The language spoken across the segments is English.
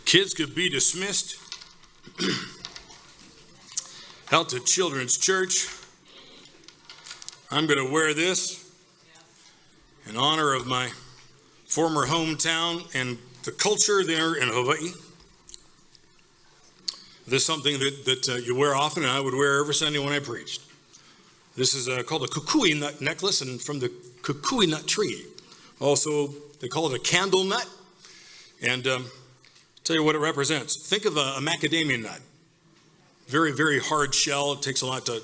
Kids could be dismissed out to Children's Church. I'm going to wear this in honor of my former hometown and the culture there in Hawaii. This is something that you wear often, and I would wear every Sunday when I preached. This is called a kukui nut necklace, and from the kukui nut tree. Also, they call it a candle nut. And tell you what it represents. Think of a macadamia nut. Very, very hard shell. It takes a lot to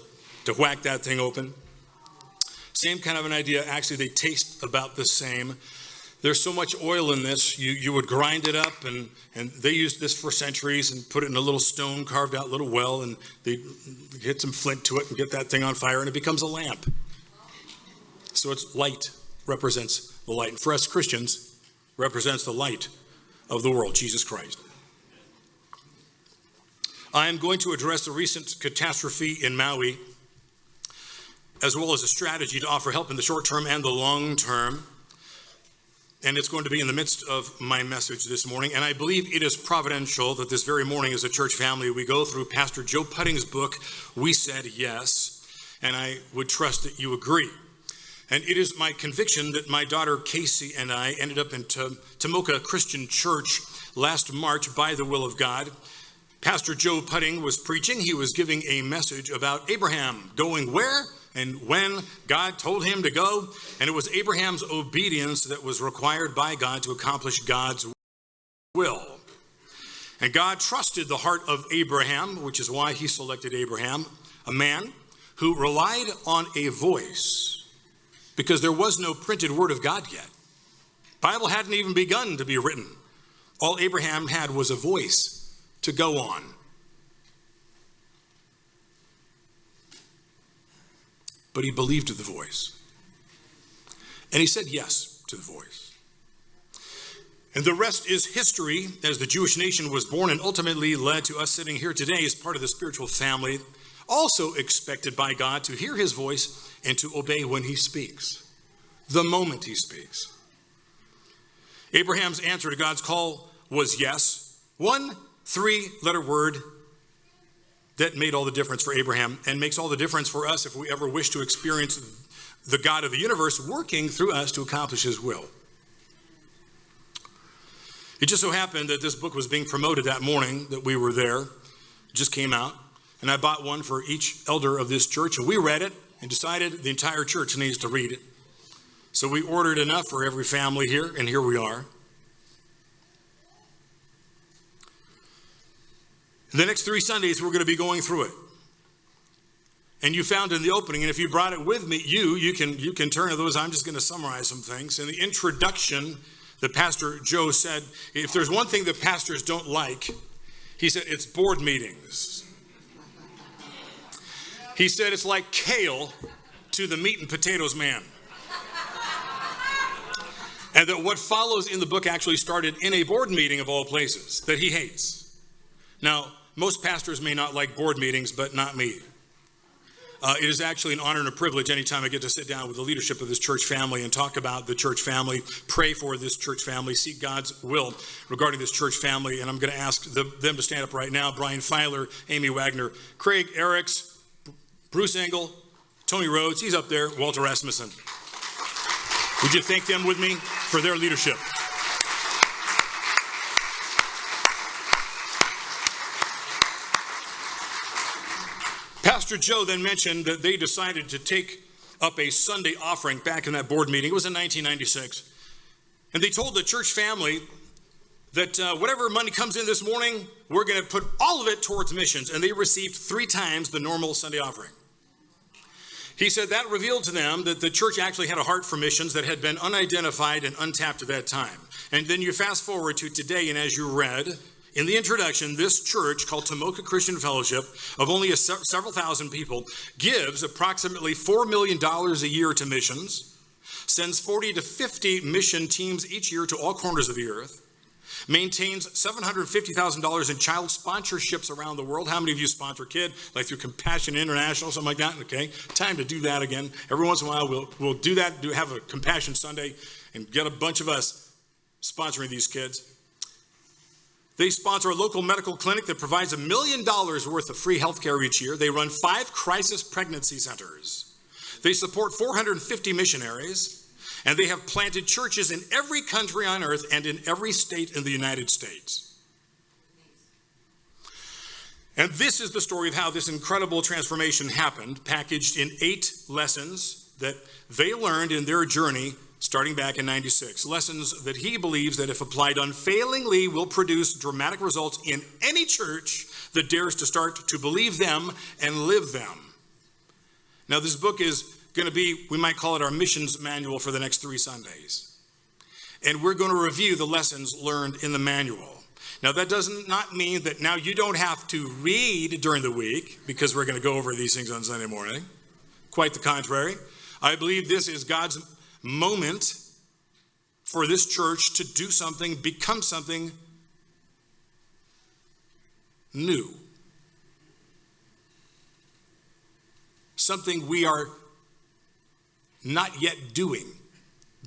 whack that thing open. Same kind of an idea. Actually, they taste about the same. There's so much oil in this, you would grind it up, and they used this for centuries and put it in a little stone, carved out little well, and they hit some flint to it and get that thing on fire, and it becomes a lamp. So it's light, represents the light. And for us Christians, represents the light of the world, Jesus Christ. I am going to address the recent catastrophe in Maui, as well as a strategy to offer help in the short term and the long term. And it's going to be in the midst of my message this morning. And I believe it is providential that this very morning as a church family, we go through Pastor Joe Pudding's book, We Said Yes. And I would trust that you agree. And it is my conviction that my daughter Casey and I ended up in Tomoka Christian Church last March by the will of God. Pastor Joe Pudding was preaching. He was giving a message about Abraham going where and when God told him to go. And it was Abraham's obedience that was required by God to accomplish God's will. And God trusted the heart of Abraham, which is why he selected Abraham, a man who relied on a voice, because there was no printed word of God yet. Bible hadn't even begun to be written. All Abraham had was a voice to go on. But he believed the voice. And he said yes to the voice. And the rest is history, as the Jewish nation was born and ultimately led to us sitting here today as part of the spiritual family, also expected by God to hear his voice and to obey when he speaks, the moment he speaks. Abraham's answer to God's call was yes. One 3-letter word that made all the difference for Abraham and makes all the difference for us if we ever wish to experience the God of the universe working through us to accomplish his will. It just so happened that this book was being promoted that morning that we were there. It just came out. And I bought one for each elder of this church, and we read it and decided the entire church needs to read it. So we ordered enough for every family here, and here we are. The next 3 Sundays, we're going to be going through it. And you found in the opening, and if you brought it with me, you can turn to those. I'm just going to summarize some things. In the introduction, that Pastor Joe said, if there's one thing that pastors don't like, he said, it's board meetings. He said it's like kale to the meat and potatoes man. And that what follows in the book actually started in a board meeting of all places that he hates. Now, most pastors may not like board meetings, but not me. It is actually an honor and a privilege anytime I get to sit down with the leadership of this church family and talk about the church family, pray for this church family, seek God's will regarding this church family. And I'm going to ask them to stand up right now. Brian Filer, Amy Wagner, Craig Eriks, Bruce Engel, Tony Rhodes, he's up there, Walter Rasmussen. Would you thank them with me for their leadership? Pastor Joe then mentioned that they decided to take up a Sunday offering back in that board meeting. It was in 1996. And they told the church family that whatever money comes in this morning, we're going to put all of it towards missions. And they received 3 times the normal Sunday offering. He said that revealed to them that the church actually had a heart for missions that had been unidentified and untapped at that time. And then you fast forward to today, and as you read in the introduction, this church called Tomoka Christian Fellowship of only several thousand people gives approximately $4 million a year to missions, sends 40 to 50 mission teams each year to all corners of the earth, maintains $750,000 in child sponsorships around the world. How many of you sponsor a kid, like through Compassion International, something like that? Okay, time to do that again. Every once in a while, we'll do that, have a Compassion Sunday and get a bunch of us sponsoring these kids. They sponsor a local medical clinic that provides $1 million worth of free health care each year. They run 5 crisis pregnancy centers. They support 450 missionaries, and they have planted churches in every country on earth and in every state in the United States. And this is the story of how this incredible transformation happened, packaged in 8 lessons that they learned in their journey starting back in 96. Lessons that he believes that if applied unfailingly will produce dramatic results in any church that dares to start to believe them and live them. Now this book is going to be, we might call it our missions manual for the next 3 Sundays. And we're going to review the lessons learned in the manual. Now that does not mean that now you don't have to read during the week, because we're going to go over these things on Sunday morning. Quite the contrary. I believe this is God's moment for this church to do something, become something new. Something we are not yet doing.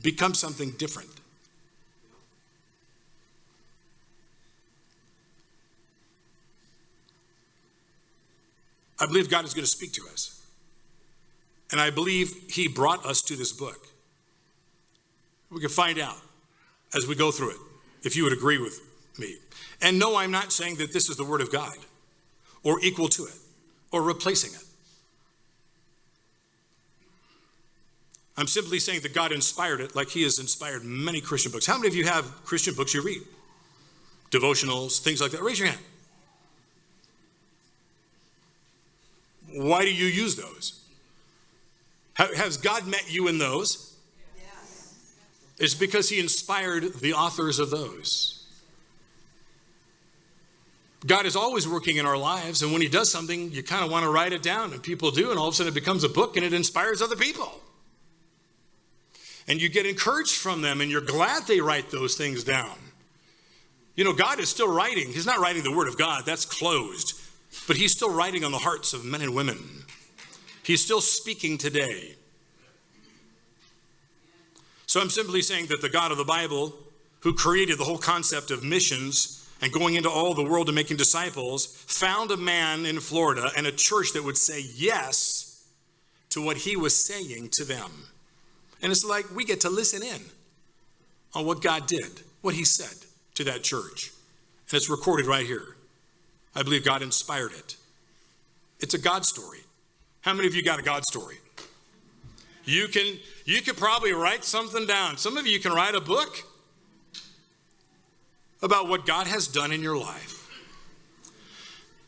Become something different. I believe God is going to speak to us. And I believe he brought us to this book. We can find out as we go through it, if you would agree with me. And no, I'm not saying that this is the Word of God, or equal to it, or replacing it. I'm simply saying that God inspired it like he has inspired many Christian books. How many of you have Christian books you read? Devotionals, things like that. Raise your hand. Why do you use those? Has God met you in those? It's because he inspired the authors of those. God is always working in our lives, and when he does something, you kind of want to write it down, and people do, and all of a sudden it becomes a book, and it inspires other people. And you get encouraged from them, and you're glad they write those things down. You know, God is still writing. He's not writing the Word of God. That's closed. But he's still writing on the hearts of men and women. He's still speaking today. So I'm simply saying that the God of the Bible, who created the whole concept of missions and going into all the world and making disciples, found a man in Florida and a church that would say yes to what he was saying to them. And it's like we get to listen in on what God did, what he said to that church. And it's recorded right here. I believe God inspired it. It's a God story. How many of you got a God story? You could probably write something down. Some of you can write a book about what God has done in your life.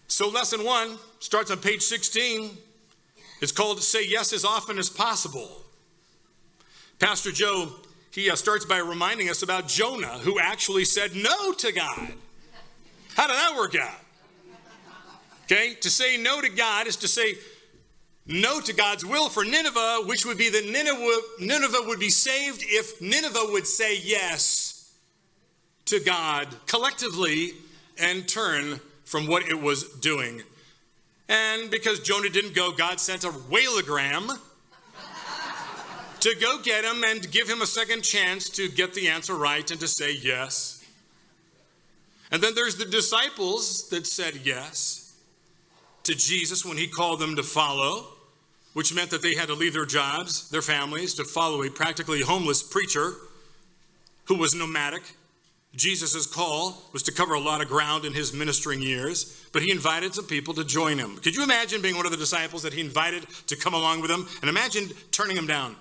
So lesson 1 starts on page 16. It's called Say Yes as Often as Possible. Pastor Joe, he starts by reminding us about Jonah, who actually said no to God. How did that work out? Okay, to say no to God is to say no to God's will for Nineveh, which would be that Nineveh would be saved if Nineveh would say yes to God collectively and turn from what it was doing. And because Jonah didn't go, God sent a whaleogram to go get him and give him a second chance to get the answer right and to say yes. And then there's the disciples that said yes to Jesus when he called them to follow, which meant that they had to leave their jobs, their families, to follow a practically homeless preacher who was nomadic. Jesus' call was to cover a lot of ground in his ministering years, but he invited some people to join him. Could you imagine being one of the disciples that he invited to come along with him? And imagine turning him down.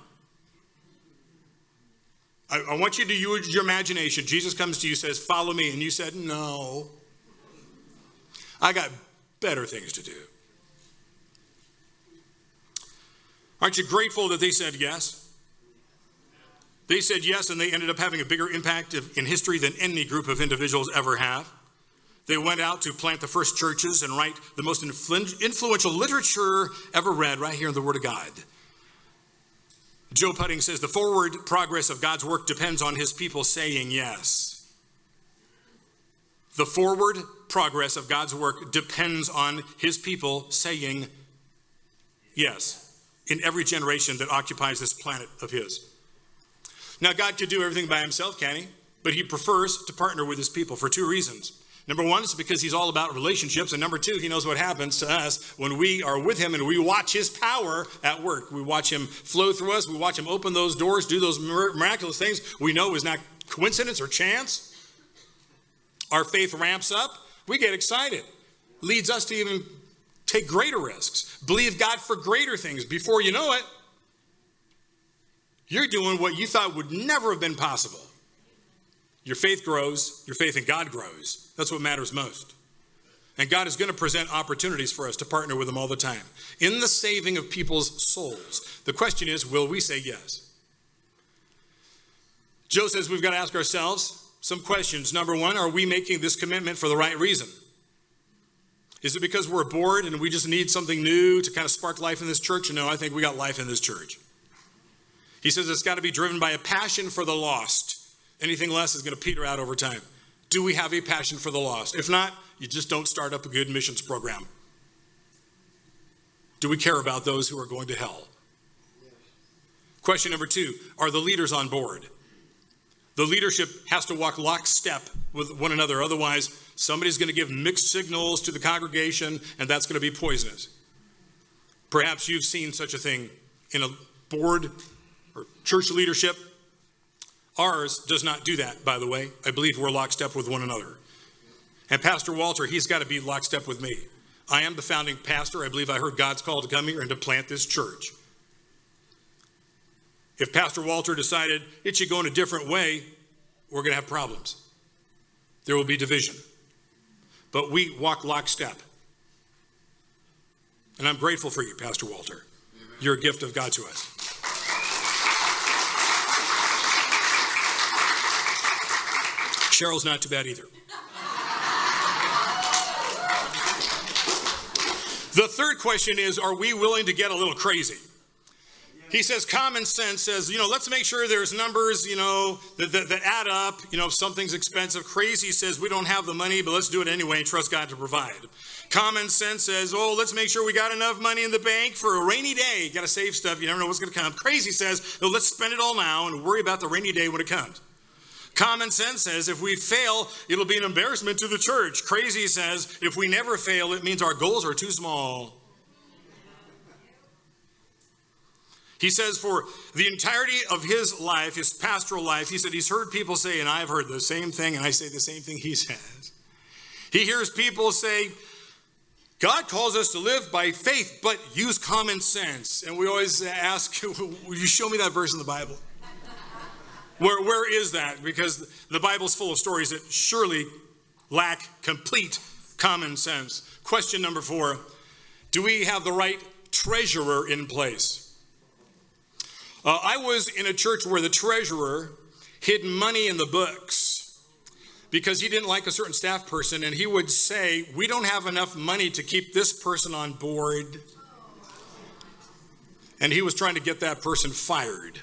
I want you to use your imagination. Jesus comes to you, says, follow me. And you said, no, I got better things to do. Aren't you grateful that they said yes? They said yes, and they ended up having a bigger impact in history than any group of individuals ever have. They went out to plant the first churches and write the most influential literature ever read right here in the Word of God. Joe Pudding says the forward progress of God's work depends on his people saying yes. The forward progress of God's work depends on his people saying yes in every generation that occupies this planet of his. Now, God could do everything by himself, can he? But he prefers to partner with his people for 2 reasons. Number one, it's because he's all about relationships. And number two, he knows what happens to us when we are with him and we watch his power at work. We watch him flow through us. We watch him open those doors, do those miraculous things we know is not coincidence or chance. Our faith ramps up. We get excited. Leads us to even take greater risks. Believe God for greater things. Before you know it, you're doing what you thought would never have been possible. Your faith grows. Your faith in God grows. That's what matters most. And God is going to present opportunities for us to partner with him all the time in the saving of people's souls. The question is, will we say yes? Joe says we've got to ask ourselves some questions. Number one, are we making this commitment for the right reason? Is it because we're bored and we just need something new to kind of spark life in this church? No, I think we got life in this church. He says it's got to be driven by a passion for the lost. Anything less is going to peter out over time. Do we have a passion for the lost? If not, you just don't start up a good missions program. Do we care about those who are going to hell? Yes. Question number two, are the leaders on board? The leadership has to walk lockstep with one another. Otherwise, somebody's going to give mixed signals to the congregation, and that's going to be poisonous. Perhaps you've seen such a thing in a board or church leadership. Ours does not do that, by the way. I believe we're lockstep with one another. And Pastor Walter, he's got to be lockstep with me. I am the founding pastor. I believe I heard God's call to come here and to plant this church. If Pastor Walter decided it should go in a different way, we're going to have problems. There will be division. But we walk lockstep. And I'm grateful for you, Pastor Walter. You're a gift of God to us. Cheryl's not too bad either. The third question is, are we willing to get a little crazy? He says common sense says, let's make sure there's numbers, that add up. If something's expensive. Crazy says we don't have the money, but let's do it anyway and trust God to provide. Common sense says, let's make sure we got enough money in the bank for a rainy day. You got to save stuff. You never know what's going to come. Crazy says, let's spend it all now and worry about the rainy day when it comes. Common sense says if we fail, it'll be an embarrassment to the church. Crazy says if we never fail, it means our goals are too small. He says for the entirety of his life, his pastoral life, he said he's heard people say, and I've heard the same thing, and I say the same thing he says. He hears people say, God calls us to live by faith, but use common sense. And we always ask, will you show me that verse in the Bible? Where is that? Because the Bible's full of stories that surely lack complete common sense. Question number 4, do we have the right treasurer in place? I was in a church where the treasurer hid money in the books because he didn't like a certain staff person, and he would say, we don't have enough money to keep this person on board. And he was trying to get that person fired.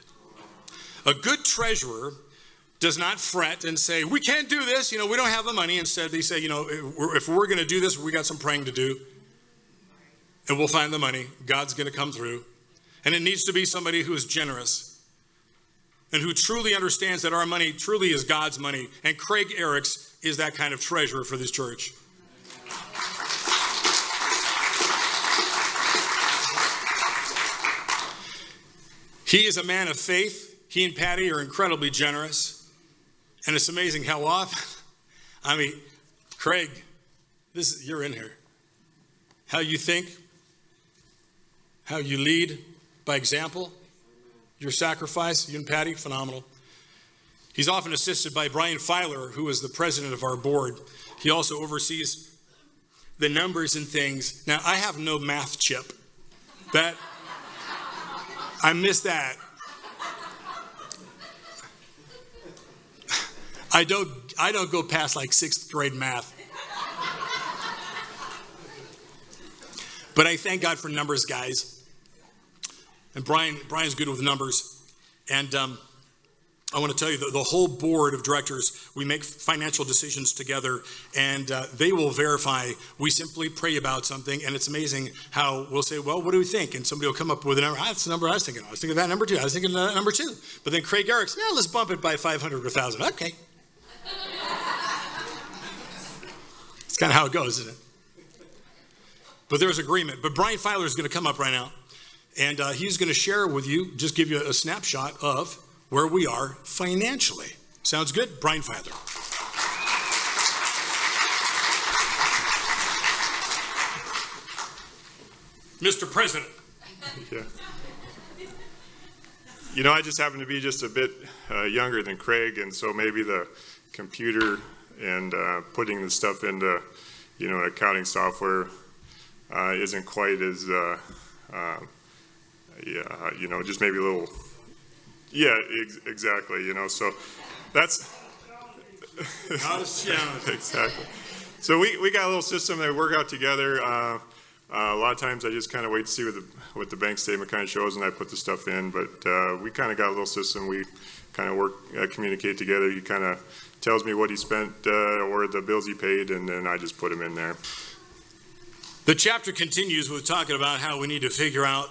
A good treasurer does not fret and say, we can't do this, we don't have the money. Instead, they say, if we're going to do this, we got some praying to do. And we'll find the money. God's going to come through. And it needs to be somebody who is generous and who truly understands that our money truly is God's money. And Craig Eriks is that kind of treasurer for this church. He is a man of faith. He and Patty are incredibly generous. And it's amazing how often, Craig, you're in here. How you think, how you lead by example, your sacrifice, you and Patty, phenomenal. He's often assisted by Brian Filer, who is the president of our board. He also oversees the numbers and things. Now, I have no math chip. I miss that. I don't go past like 6th grade math. But I thank God for numbers, guys. And Brian's good with numbers. And I want to tell you that the whole board of directors, we make financial decisions together, and they will verify. We simply pray about something, and it's amazing how we'll say, well, what do we think? And somebody will come up with a number. That's the number I was thinking of. I was thinking of that number too. I was thinking of that number too. But then Craig Eriks, let's bump it by 500 or 1,000. Okay. It's kind of how it goes, isn't it? But there's agreement. But Brian Filer is going to come up right now, and he's going to share with you, just give you a snapshot of where we are financially. Sounds good? Brian Filer. Mr. President. Yeah. You know, I just happen to be just a bit younger than Craig, and so maybe the computer and putting the stuff into, accounting software isn't quite as, just maybe a little, exactly, so that's, exactly. So we got a little system that we work out together. A lot of times I just kind of wait to see what the bank statement kind of shows, and I put the stuff in, but we kind of got a little system. We kind of communicate together. He kind of tells me what he spent or the bills he paid, and then I just put them in there. The chapter continues with talking about how we need to figure out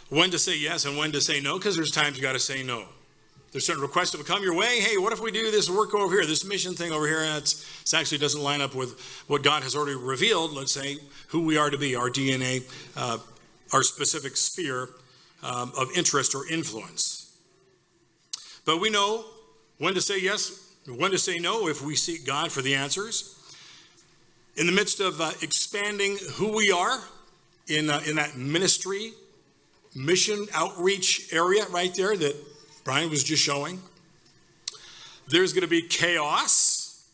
when to say yes and when to say no, because there's times you got to say no. There's certain requests that will come your way. Hey, what if we do this work over here, this mission thing over here? It actually doesn't line up with what God has already revealed, let's say, who we are to be, our DNA, our specific sphere of interest or influence. But we know when to say yes, when to say no if we seek God for the answers. In the midst of expanding who we are in that ministry, mission outreach area right there that Brian was just showing, there's going to be chaos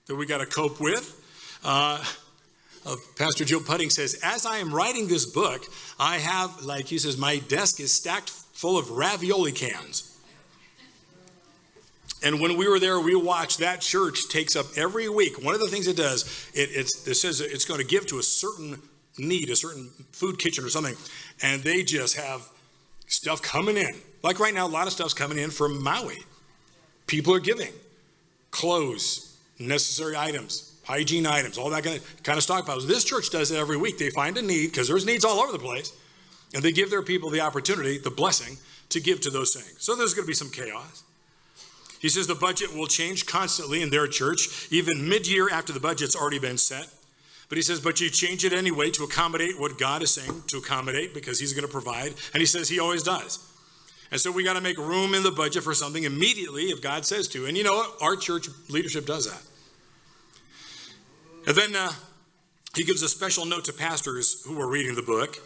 that we got to cope with. Pastor Joe Pudding says, as I am writing this book, I have, like he says, my desk is stacked full of ravioli cans. And when we were there, we watched that church takes up every week. One of the things it does, it says it's going to give to a certain need, a certain food kitchen or something. And they just have stuff coming in. Like right now, a lot of stuff's coming in from Maui. People are giving clothes, necessary items, hygiene items, all that kind of stockpiles. This church does it every week. They find a need, because there's needs all over the place, and they give their people the opportunity, the blessing, to give to those things. So there's going to be some chaos. He says the budget will change constantly in their church, even mid-year after the budget's already been set. But he says, but you change it anyway to accommodate what God is saying to accommodate, because he's going to provide. And he says he always does. And so we got to make room in the budget for something immediately if God says to. And you know what? Our church leadership does that. And then he gives a special note to pastors who are reading the book.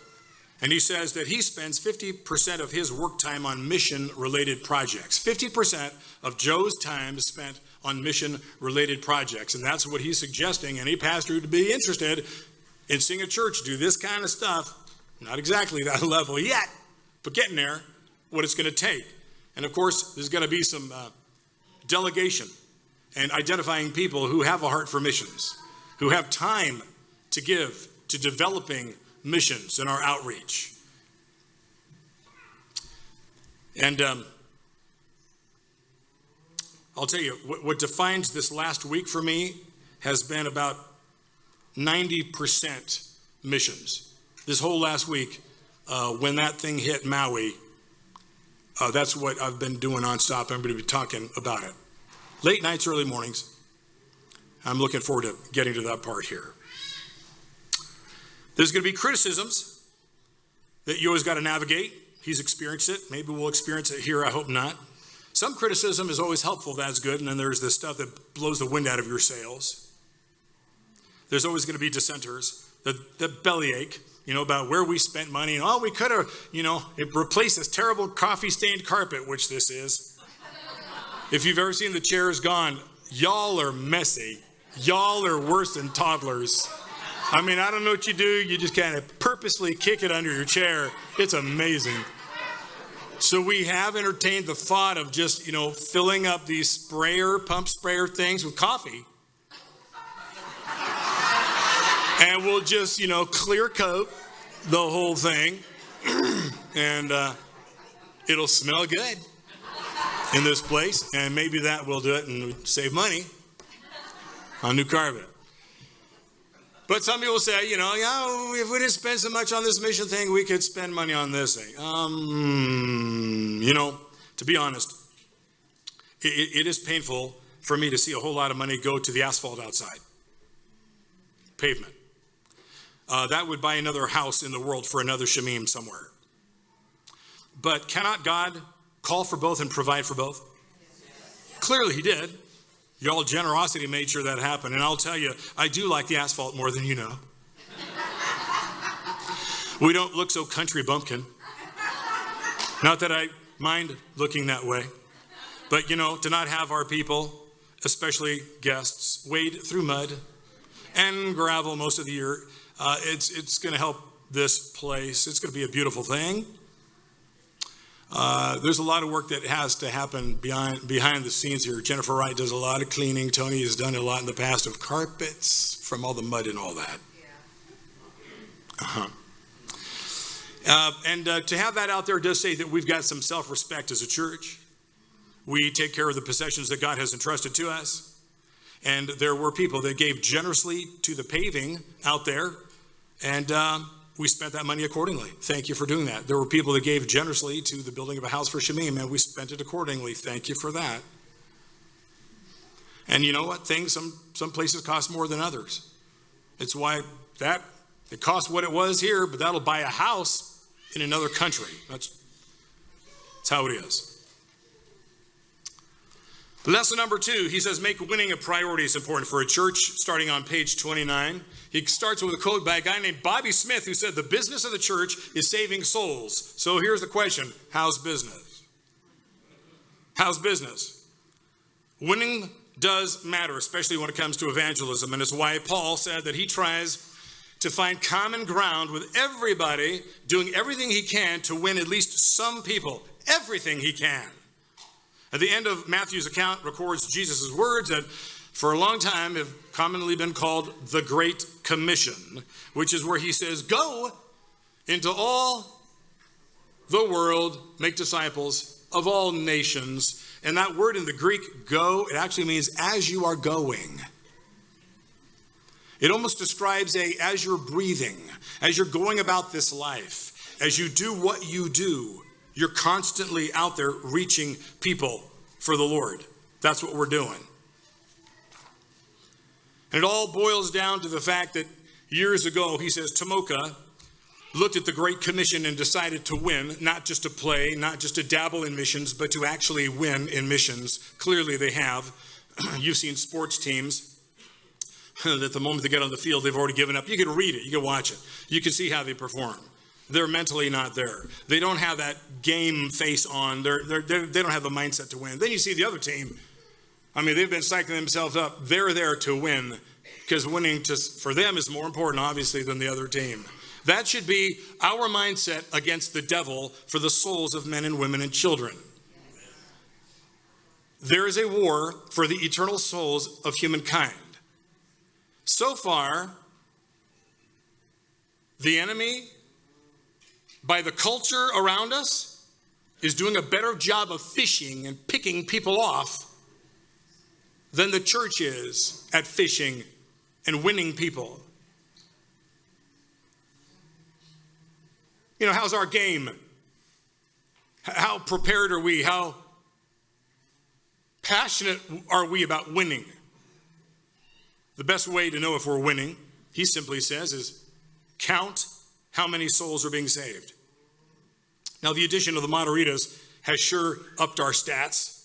And he says that he spends 50% of his work time on mission-related projects. 50% of Joe's time is spent on mission-related projects. And that's what he's suggesting any pastor to be interested in seeing a church do this kind of stuff. Not exactly that level yet, but getting there, what it's going to take. And of course, there's going to be some delegation and identifying people who have a heart for missions, who have time to give to developing missions in our outreach. And I'll tell you, what defines this last week for me has been about 90% missions. This whole last week, when that thing hit Maui, that's what I've been doing nonstop. I'm going to be talking about it. Late nights, early mornings. I'm looking forward to getting to that part here. There's going to be criticisms that you always got to navigate. He's experienced it. Maybe we'll experience it here. I hope not. Some criticism is always helpful. That's good. And then there's this stuff that blows the wind out of your sails. There's always going to be dissenters, the bellyache, about where we spent money. And, we could have, it replaced this terrible coffee-stained carpet, which this is. If you've ever seen the chairs gone, y'all are messy. Y'all are worse than toddlers. I don't know what you do. You just kind of purposely kick it under your chair. It's amazing. So we have entertained the thought of just, filling up these pump sprayer things with coffee. And we'll just, clear coat the whole thing. And it'll smell good in this place. And maybe that will do it and save money on new carpet. But some people say, if we didn't spend so much on this mission thing, we could spend money on this thing. To be honest, it is painful for me to see a whole lot of money go to the asphalt outside. pavement. That would buy another house in the world for another Shamim somewhere. But cannot God call for both and provide for both? Clearly he did. Y'all generosity made sure that happened. And I'll tell you, I do like the asphalt more than you know. We don't look so country bumpkin. Not that I mind looking that way. But, to not have our people, especially guests, wade through mud and gravel most of the year, it's going to help this place. It's going to be a beautiful thing. There's a lot of work that has to happen behind the scenes here. Jennifer Wright does a lot of cleaning. Tony has done a lot in the past of carpets from all the mud and all that. And to have that out there does say that we've got some self-respect as a church. We take care of the possessions that God has entrusted to us. And there were people that gave generously to the paving out there. And we spent that money accordingly. Thank you for doing that. There were people that gave generously to the building of a house for Shamim, and we spent it accordingly. Thank you for that. And you know what? Things, some places cost more than others. It's why it cost what it was here, but that'll buy a house in another country. That's how it is. Lesson number 2, he says, make winning a priority is important for a church, starting on page 29. He starts with a quote by a guy named Bobby Smith, who said, the business of the church is saving souls. So here's the question, how's business? How's business? Winning does matter, especially when it comes to evangelism, and it's why Paul said that he tries to find common ground with everybody, doing everything he can to win at least some people, everything he can. At the end of Matthew's account records Jesus' words that for a long time have commonly been called the Great Commission, which is where he says, go into all the world, make disciples of all nations. And that word in the Greek, go, it actually means as you are going. It almost describes as you're breathing, as you're going about this life, as you do what you do, you're constantly out there reaching people for the Lord. That's what we're doing. And it all boils down to the fact that years ago, he says, Tomoka looked at the Great Commission and decided to win, not just to play, not just to dabble in missions, but to actually win in missions. Clearly they have. You've seen sports teams that the moment they get on the field, they've already given up. You can read it, you can watch it. You can see how they perform. They're mentally not there. They don't have that game face on. They don't have the mindset to win. Then you see the other team. I mean, they've been psyching themselves up. They're there to win because winning for them is more important, obviously, than the other team. That should be our mindset against the devil for the souls of men and women and children. There is a war for the eternal souls of humankind. So far, the enemy, by the culture around us, is doing a better job of fishing and picking people off than the church is at fishing and winning people. How's our game? How prepared are we? How passionate are we about winning? The best way to know if we're winning, he simply says, is count how many souls are being saved. Now, the addition of the Moderitas has sure upped our stats,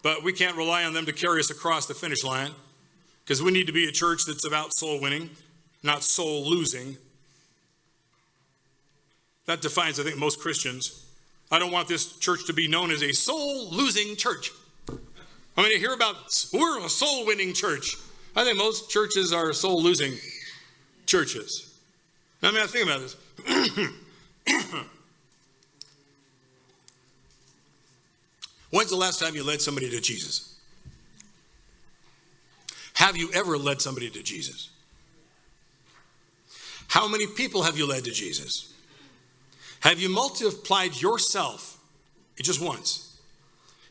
but we can't rely on them to carry us across the finish line because we need to be a church that's about soul winning, not soul losing. That defines, I think, most Christians. I don't want this church to be known as a soul losing church. I mean, you hear about, we're a soul winning church. I think most churches are soul losing churches. I mean, I think about this. When's the last time you led somebody to Jesus? Have you ever led somebody to Jesus? How many people have you led to Jesus? Have you multiplied yourself just once?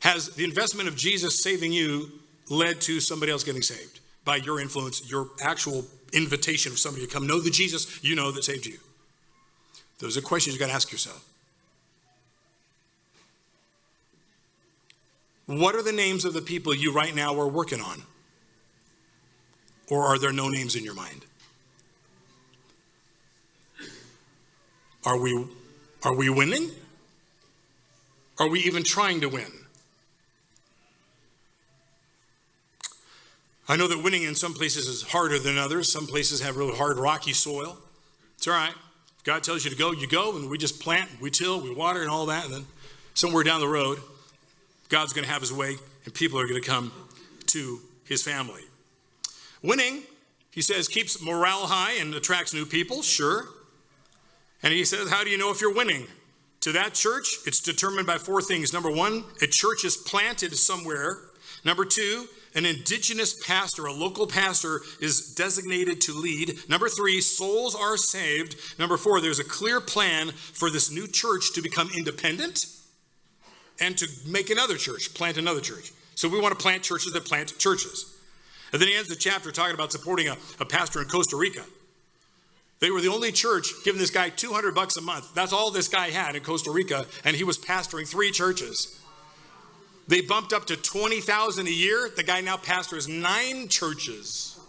Has the investment of Jesus saving you led to somebody else getting saved by your influence, your actual invitation of somebody to come know the Jesus you know that saved you? Those are questions you got to ask yourself. What are the names of the people you right now are working on? Or are there no names in your mind? Are we winning? Are we even trying to win? I know that winning in some places is harder than others. Some places have really hard, rocky soil. It's all right. If God tells you to go, you go, and we just plant, we till, we water, and all that, and then somewhere down the road, God's going to have his way, and people are going to come to his family. Winning, he says, keeps morale high and attracts new people, sure. And he says, how do you know if you're winning? To that church, it's determined by 4 things. Number 1, a church is planted somewhere. Number 2, an indigenous pastor, a local pastor, is designated to lead. Number 3, souls are saved. Number 4, there's a clear plan for this new church to become independent and to make another church, plant another church. So we want to plant churches that plant churches. And then he ends the chapter talking about supporting a pastor in Costa Rica. They were the only church giving this guy $200 a month. That's all this guy had in Costa Rica, and he was pastoring 3 churches. They bumped up to $20,000 a year. The guy now pastors 9 churches.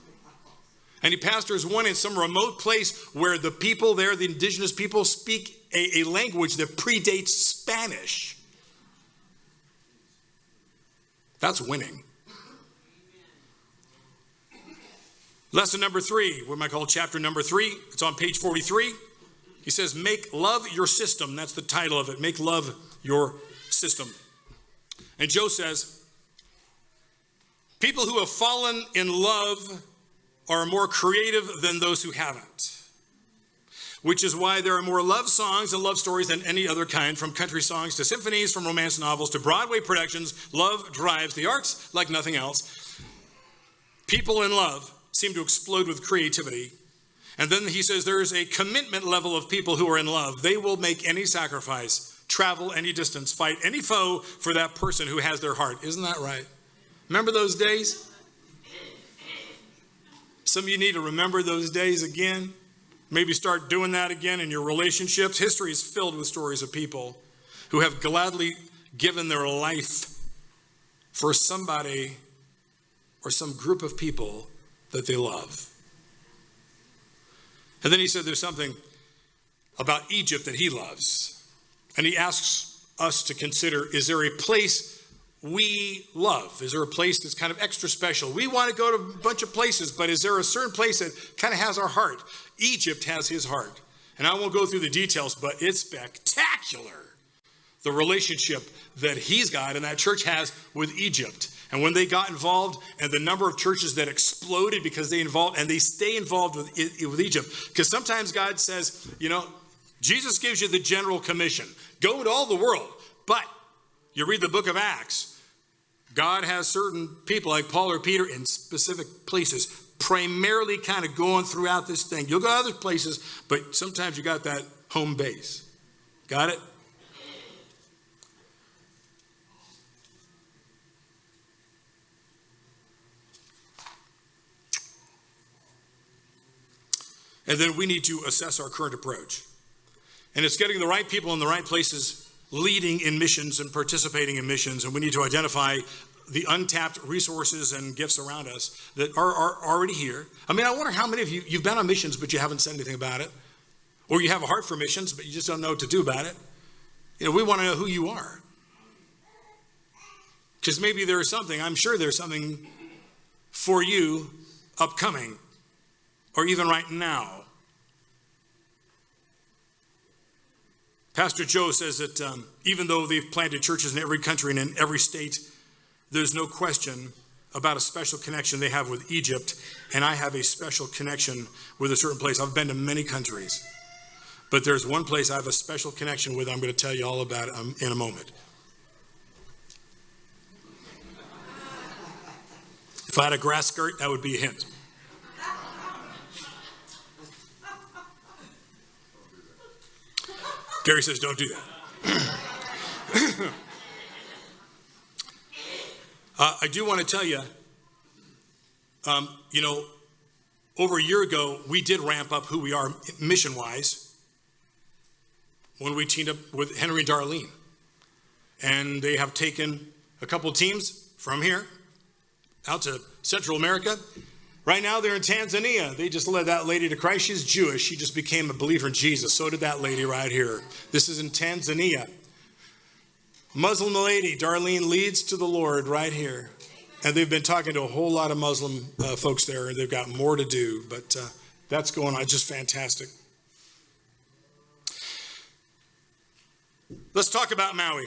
And he pastors one in some remote place where the people there, the indigenous people, speak a language that predates Spanish. That's winning. Lesson number 3, what am I call chapter number 3? It's on page 43. He says, make love your system. That's the title of it. Make love your system. And Joe says, people who have fallen in love are more creative than those who haven't. Which is why there are more love songs and love stories than any other kind, from country songs to symphonies, from romance novels to Broadway productions. Love drives the arts like nothing else. People in love seem to explode with creativity. And then he says there's a commitment level of people who are in love. They will make any sacrifice, travel any distance, fight any foe for that person who has their heart. Isn't that right? Remember those days? Some of you need to remember those days again. Maybe start doing that again in your relationships. History is filled with stories of people who have gladly given their life for somebody or some group of people that they love. And then he said there's something about Egypt that he loves. And he asks us to consider, is there a place we love? Is there a place that's kind of extra special? We want to go to a bunch of places, but is there a certain place that kind of has our heart? Egypt has his heart. And I won't go through the details, but it's spectacular, the relationship that he's got and that church has with Egypt. And when they got involved, and the number of churches that exploded because they involved, and they stay involved with Egypt. Because sometimes God says, Jesus gives you the general commission. Go into all the world. But you read the book of Acts, God has certain people like Paul or Peter in specific places, primarily kind of going throughout this thing. You'll go to other places, but sometimes you got that home base. Got it? And then we need to assess our current approach. And it's getting the right people in the right places, leading in missions and participating in missions. And we need to identify the untapped resources and gifts around us that are already here. I mean, I wonder how many of you've been on missions, but you haven't said anything about it. Or you have a heart for missions, but you just don't know what to do about it. We want to know who you are. Because maybe there's something, I'm sure there's something for you upcoming, or even right now. Pastor Joe says that even though they've planted churches in every country and in every state, there's no question about a special connection they have with Egypt, and I have a special connection with a certain place. I've been to many countries, but there's one place I have a special connection with. I'm going to tell you all about it in a moment. If I had a grass skirt, that would be a hint. Gary says, don't do that. I do want to tell you, over a year ago, we did ramp up who we are mission-wise when we teamed up with Henry and Darlene. And they have taken a couple teams from here out to Central America. Right now they're in Tanzania. They just led that lady to Christ. She's Jewish. She just became a believer in Jesus. So did that lady right here. This is in Tanzania. Muslim lady, Darlene, leads to the Lord right here. And they've been talking to a whole lot of Muslim folks there, and they've got more to do. But that's going on, just fantastic. Let's talk about Maui.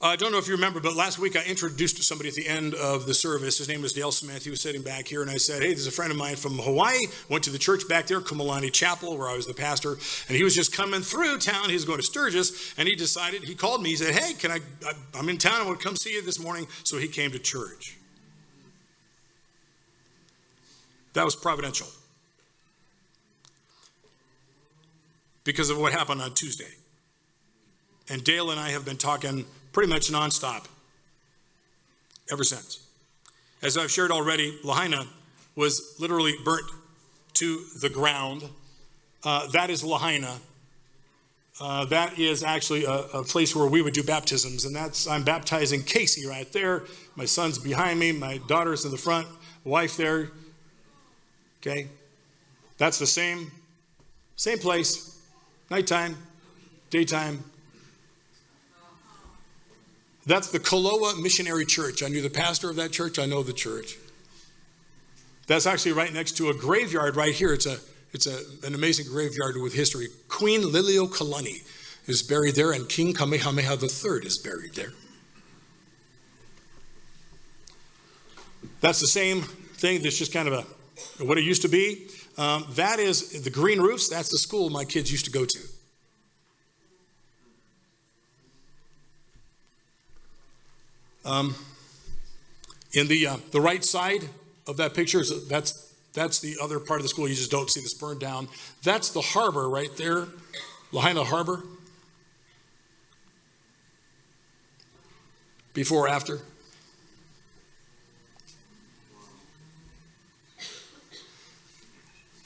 I don't know if you remember, but last week I introduced somebody at the end of the service. His name was Dale Smith. He was sitting back here, and I said, hey, there's a friend of mine from Hawaii. Went to the church back there, Kumalani Chapel, where I was the pastor. And he was just coming through town. He was going to Sturgis, and he called me. He said, hey, I'm in town. I want to come see you this morning. So he came to church. That was providential because of what happened on Tuesday. And Dale and I have been talking pretty much nonstop ever since. As I've shared already, Lahaina was literally burnt to the ground. That is Lahaina. That is actually a place where we would do baptisms, and I'm baptizing Casey right there. My son's behind me, my daughter's in the front, wife there. Okay, that's the same place, nighttime, daytime. That's the Koloa Missionary Church. I knew the pastor of that church. I know the church. That's actually right next to a graveyard right here. It's an amazing graveyard with history. Queen Liliuokalani is buried there, and King Kamehameha III is buried there. That's the same thing. That's just kind of what it used to be. That is the green roofs. That's the school my kids used to go to. In the right side of that picture, that's the other part of the school. You just don't see this burned down. That's the harbor right there, Lahaina Harbor. Before or after.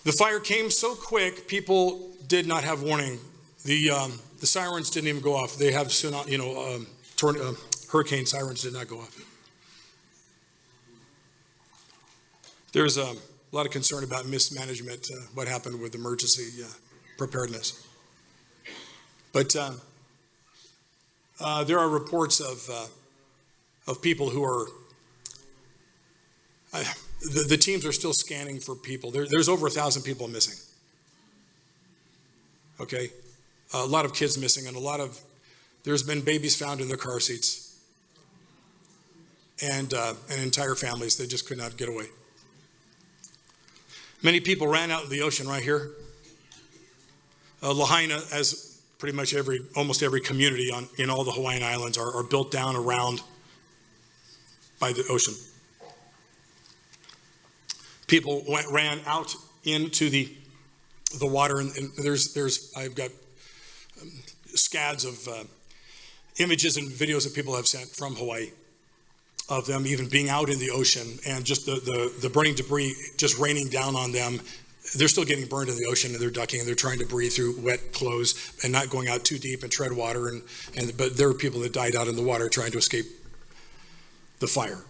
The fire came so quick, people did not have warning. The sirens didn't even go off. They have, hurricane sirens did not go off. There's a lot of concern about mismanagement, what happened with emergency preparedness. But there are reports of people who are, the teams are still scanning for people. There's over 1,000 people missing. Okay? A lot of kids missing, and there's been babies found in their car seats. And entire families, they just could not get away. Many people ran out in the ocean right here. Lahaina, as pretty much almost every community in all the Hawaiian Islands, are built down around by the ocean. People ran out into the water, and I've got scads of images and videos that people have sent from Hawaii of them even being out in the ocean and just the burning debris just raining down on them. They're still getting burned in the ocean, and they're ducking, and they're trying to breathe through wet clothes and not going out too deep and tread water. But there are people that died out in the water trying to escape the fire.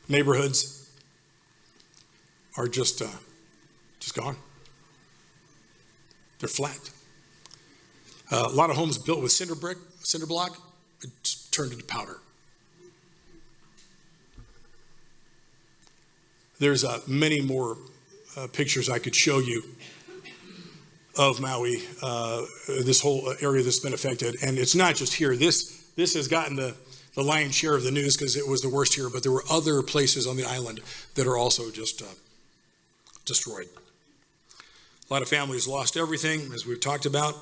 Neighborhoods are just gone. They're flat. A lot of homes built with cinder block, it just turned into powder. There's many more pictures I could show you of Maui, this whole area that's been affected. And it's not just here. This has gotten the lion's share of the news because it was the worst here, but there were other places on the island that are also just destroyed. A lot of families lost everything, as we've talked about.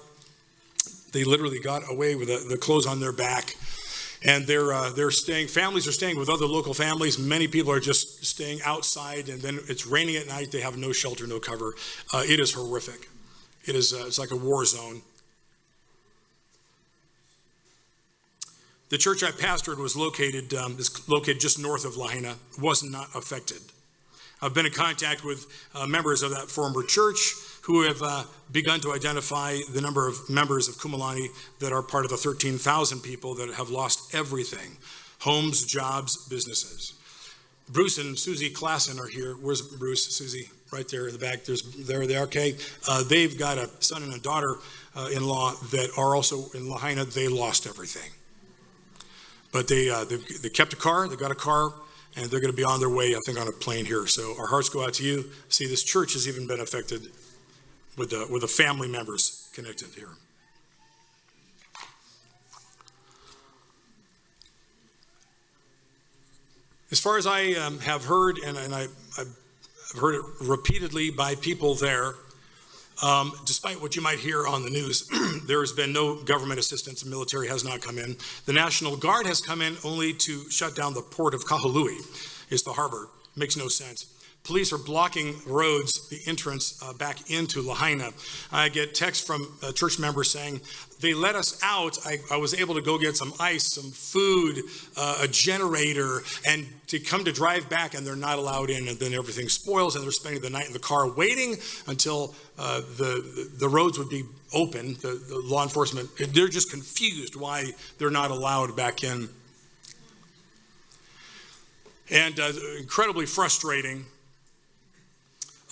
They literally got away with the clothes on their back, and they're staying. Families are staying with other local families. Many people are just staying outside, and then it's raining at night. They have no shelter, no cover. It is horrific. It's like a war zone. The church I pastored was located just north of Lahaina. Was not affected. I've been in contact with members of that former church who have begun to identify the number of members of Kumalani that are part of the 13,000 people that have lost everything: homes, jobs, businesses. Bruce and Susie Klassen are here. Where's Bruce? Susie, right there in the back. There they are. Okay. They've got a son and a daughter-in-law that are also in Lahaina. They lost everything. But they kept a car. They got a car, and they're going to be on their way, I think, on a plane here. So our hearts go out to you. See, this church has even been affected with the family members connected here. As far as I have heard, and I've heard it repeatedly by people there, despite what you might hear on the news, there has been no government assistance. The military has not come in. The National Guard has come in only to shut down the port of Kahului. It's the harbor. Makes no sense. Police are blocking roads, the entrance back into Lahaina. I get texts from church members saying, they let us out. I was able to go get some ice, some food, a generator, and to come to drive back, and they're not allowed in, and then everything spoils, and they're spending the night in the car waiting until the roads would be open. The law enforcement, they're just confused why they're not allowed back in. And incredibly frustrating.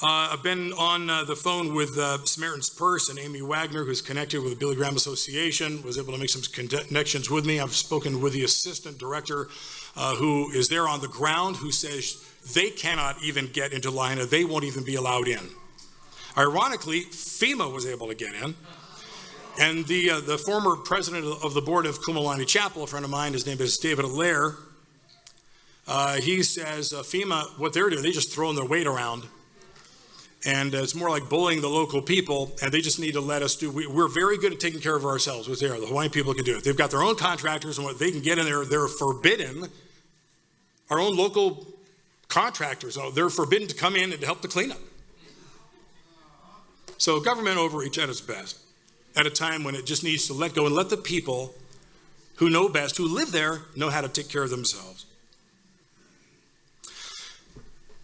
I've been on the phone with Samaritan's Purse and Amy Wagner, who's connected with the Billy Graham Association, was able to make some connections with me. I've spoken with the assistant director who is there on the ground, who says they cannot even get into Lahaina. They won't even be allowed in. Ironically, FEMA was able to get in. And the former president of the board of Kumalani Chapel, a friend of mine, his name is David Allaire, he says FEMA, what they're doing, they're just throwing their weight around. And it's more like bullying the local people, and they just need to let us do. We're very good at taking care of ourselves. What's there? The Hawaiian people can do it. They've got their own contractors, and what they can get in there, they're forbidden. Our own local contractors, they're forbidden to come in and to help the cleanup. So government overreach at its best, at a time when it just needs to let go and let the people who know best, who live there, know how to take care of themselves.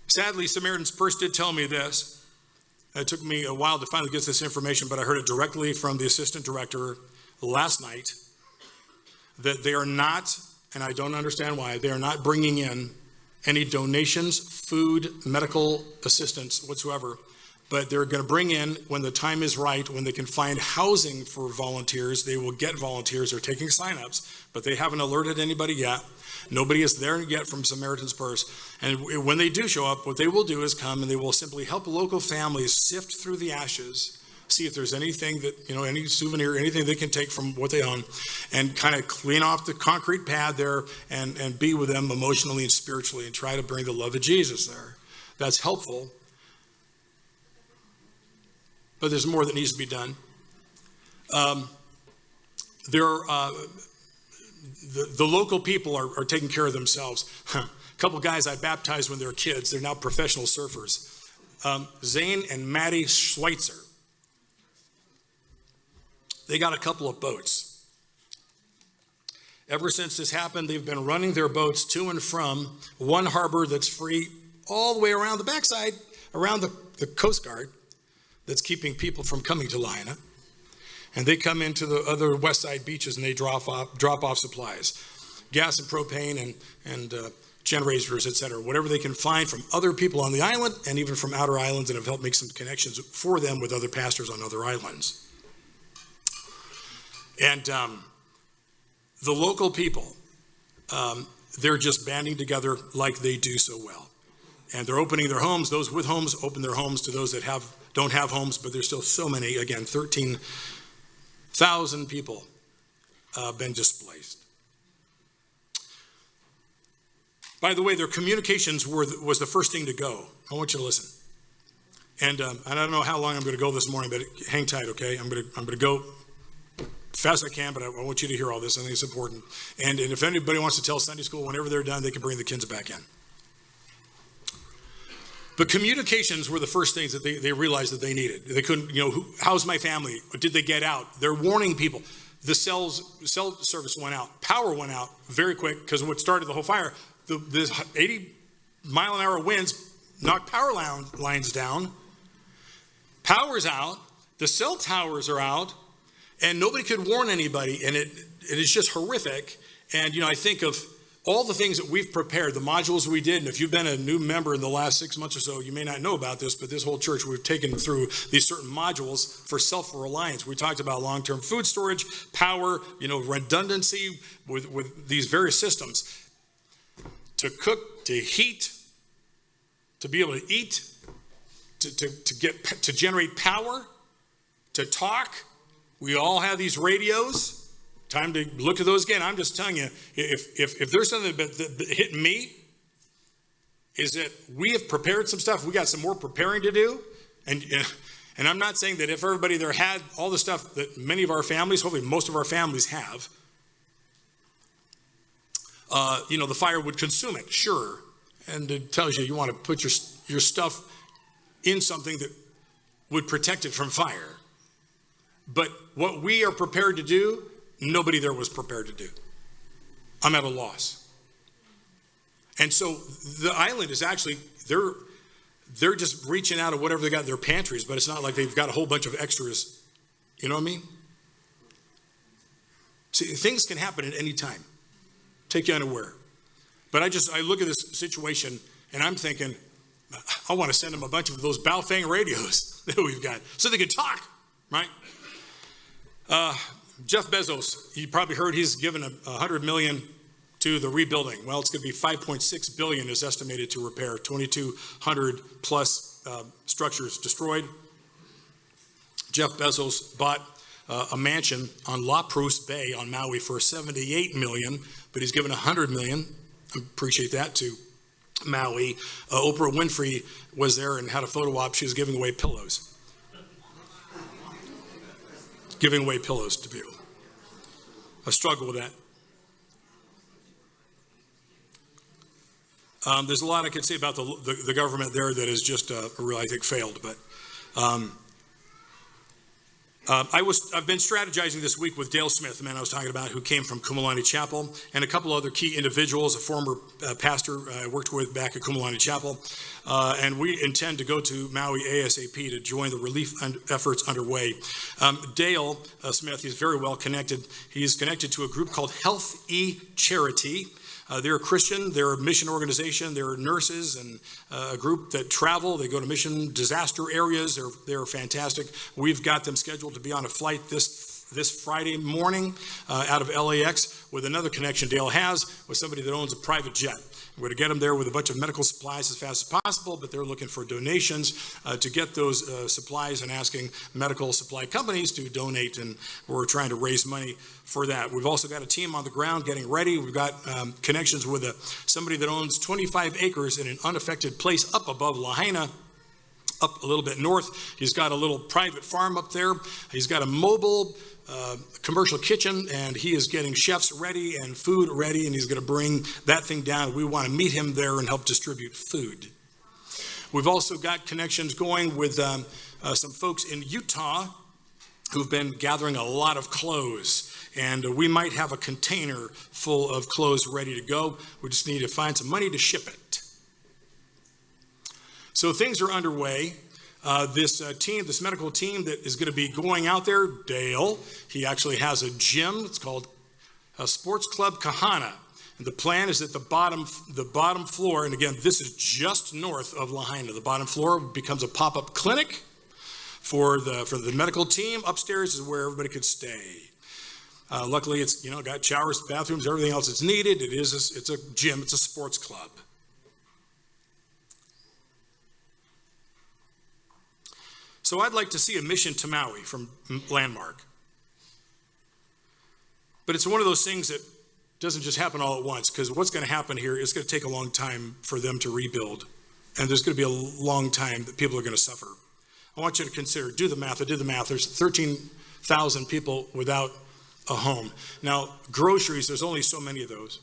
Sadly, Samaritan's Purse did tell me this. It took me a while to finally get this information, but I heard it directly from the assistant director last night, that they are not, and I don't understand why, they are not bringing in any donations, food, medical assistance whatsoever, but they're going to bring in, when the time is right, when they can find housing for volunteers, they will get volunteers. They're taking signups, but they haven't alerted anybody yet. Nobody is there yet from Samaritan's Purse. And when they do show up, what they will do is come and they will simply help local families sift through the ashes, see if there's anything that, any souvenir, anything they can take from what they own, and kind of clean off the concrete pad there and be with them emotionally and spiritually and try to bring the love of Jesus there. That's helpful. But there's more that needs to be done. The local people are taking care of themselves. A couple guys I baptized when they were kids, they're now professional surfers. Zane and Maddie Schweitzer. They got a couple of boats. Ever since this happened, they've been running their boats to and from one harbor that's free all the way around the backside, around the Coast Guard that's keeping people from coming to Lahaina. And they come into the other west side beaches and they drop off supplies, gas and propane and generators, etc., whatever they can find from other people on the island and even from outer islands, and have helped make some connections for them with other pastors on other islands. And the local people, they're just banding together like they do so well. And they're opening their homes. Those with homes open their homes to those that don't have homes, but there's still so many, again, 13,000 people been displaced. By the way, their communications was the first thing to go. I want you to listen. And I don't know how long I'm going to go this morning, but hang tight, okay? I'm going to go fast as I can, but I want you to hear all this. I think it's important. And if anybody wants to tell Sunday school, whenever they're done, they can bring the kids back in. But communications were the first things that they realized that they needed. They couldn't, how's my family? Did they get out? They're warning people. The cell service went out. Power went out very quick, because what started the whole fire, the 80-mile-an-hour winds knocked power lines down. Power's out, the cell towers are out, and nobody could warn anybody, and it is just horrific. And, I think of all the things that we've prepared, the modules we did, and if you've been a new member in the last 6 months or so, you may not know about this, but this whole church, we've taken through these certain modules for self-reliance. We talked about long-term food storage, power, redundancy with these various systems. To cook, to heat, to be able to eat, to generate power, to talk. We all have these radios. Time to look at those again. I'm just telling you, if there's something that hit me, is that we have prepared some stuff. We got some more preparing to do. And I'm not saying that if everybody there had all the stuff that many of our families, hopefully most of our families have, the fire would consume it, sure. And it tells you want to put your stuff in something that would protect it from fire. But what we are prepared to do, nobody there was prepared to do. I'm at a loss. And so the island is actually, they're just reaching out of whatever they got in their pantries, but it's not like they've got a whole bunch of extras. You know what I mean? See, things can happen at any time. Take you unaware. But I look at this situation and I'm thinking, I want to send them a bunch of those Baofeng radios that we've got so they can talk, right? Jeff Bezos, you probably heard he's given $100 million to the rebuilding. Well, it's going to be $5.6 billion is estimated to repair 2,200 plus structures destroyed. Jeff Bezos bought a mansion on La Prousse Bay on Maui for $78 million, but he's given $100 million. I appreciate that to Maui. Oprah Winfrey was there and had a photo op. She was giving away pillows. Giving away pillows to people. I struggle with that. There's a lot I could say about the government there that is just really, I think, failed. But I've been strategizing this week with Dale Smith, the man I was talking about, who came from Kumulani Chapel, and a couple other key individuals, a former pastor I worked with back at Kumulani Chapel, and we intend to go to Maui ASAP to join the relief efforts underway. Dale Smith, he's very well connected. He's connected to a group called Health E-Charity. They're a Christian, they're a mission organization, they're nurses and a group that travel. They go to mission disaster areas. They're fantastic. We've got them scheduled to be on a flight this Friday morning out of LAX with another connection Dale has with somebody that owns a private jet. We're going to get them there with a bunch of medical supplies as fast as possible, but they're looking for donations to get those supplies and asking medical supply companies to donate, and we're trying to raise money for that. We've also got a team on the ground getting ready. We've got connections with somebody that owns 25 acres in an unaffected place up above Lahaina, up a little bit north. He's got a little private farm up there. He's got a mobile commercial kitchen, and he is getting chefs ready and food ready, and he's going to bring that thing down. We want to meet him there and help distribute food. We've also got connections going with some folks in Utah who've been gathering a lot of clothes, and we might have a container full of clothes ready to go. We just need to find some money to ship it. So things are underway. This medical team that is going to be going out there, Dale, he actually has a gym. It's called Sports Club Kahana. And the plan is that the bottom floor, and again, this is just north of Lahaina, the bottom floor becomes a pop-up clinic for the medical team. Upstairs is where everybody could stay. Luckily, it's got showers, bathrooms, everything else that's needed. It's a gym. It's a sports club. So I'd like to see a mission to Maui from Landmark. But it's one of those things that doesn't just happen all at once, because what's going to happen here is going to take a long time for them to rebuild. And there's going to be a long time that people are going to suffer. I want you to consider, do the math. I did the math. There's 13,000 people without a home. Now, groceries, there's only so many of those.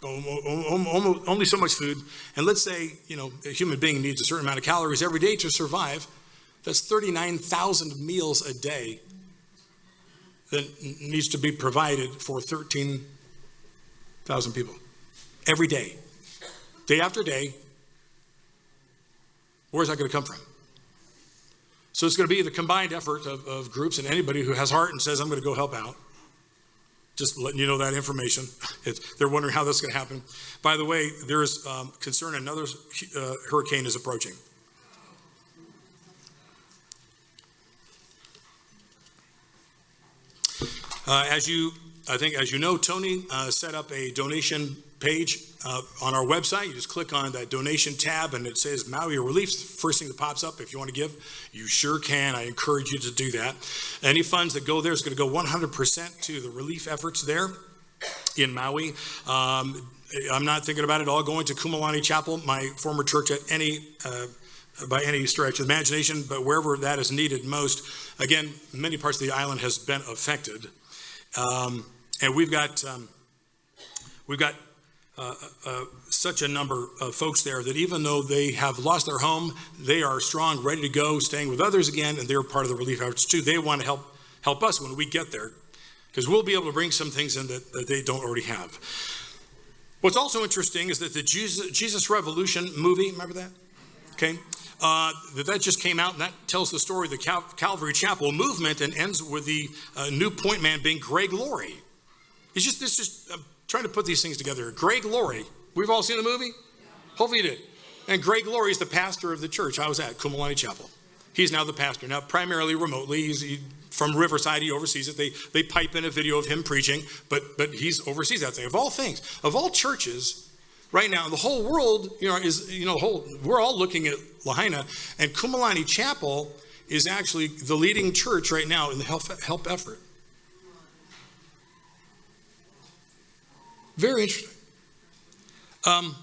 Only so much food. And let's say, a human being needs a certain amount of calories every day to survive. That's 39,000 meals a day that needs to be provided for 13,000 people. Every day. Day after day. Where's that going to come from? So it's going to be the combined effort of groups, and anybody who has heart and says, I'm going to go help out. Just letting you know that information. They're wondering how this is going to happen. By the way, there is concern another hurricane is approaching. As you know, Tony set up a donation page on our website. You just click on that donation tab and it says Maui Relief. First thing that pops up. If you want to give, you sure can. I encourage you to do that. Any funds that go there is going to go 100% to the relief efforts there in Maui. I'm not thinking about it all going to Kumalani Chapel, my former church, by any stretch of imagination, but wherever that is needed most. Again, many parts of the island has been affected. And we've got such a number of folks there that even though they have lost their home, they are strong, ready to go, staying with others again, and they're part of the relief efforts too. They want to help us when we get there, because we'll be able to bring some things in that they don't already have. What's also interesting is that the Jesus Revolution movie, remember that? Okay. That just came out, and that tells the story of the Calvary Chapel movement and ends with the new point man being Greg Laurie. I'm trying to put these things together. Greg Laurie. We've all seen the movie? Hopefully you did. And Greg Laurie is the pastor of the church I was at, Kumalani Chapel. He's now the pastor, now primarily remotely. He's from Riverside. He oversees it. They pipe in a video of him preaching, but he oversees that thing. Of all things, of all churches, right now, the whole world, we're all looking at Lahaina, and Kumalani Chapel is actually the leading church right now in the help effort. Very interesting. On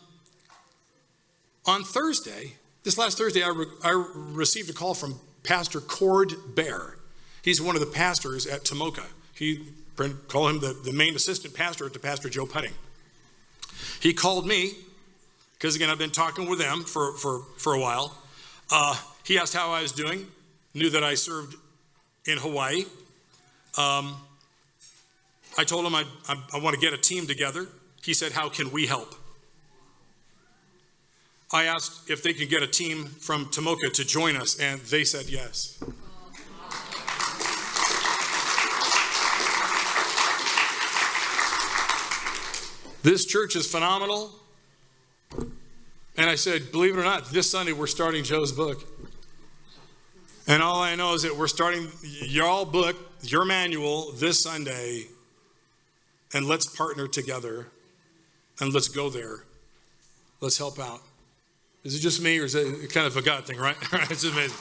Thursday, this last Thursday, I received a call from Pastor Cord Bear. He's one of the pastors at Tomoka. Call him the main assistant pastor to Pastor Joe Putting. He called me, because again, I've been talking with them for a while. He asked how I was doing, knew that I served in Hawaii. I told him I want to get a team together. He said, how can we help? I asked if they could get a team from Tomoka to join us, and they said yes. This church is phenomenal. And I said, believe it or not, this Sunday we're starting Joe's book. And all I know is that we're starting y'all book, your manual, this Sunday. And let's partner together. And let's go there. Let's help out. Is it just me, or is it kind of a God thing, right? It's amazing.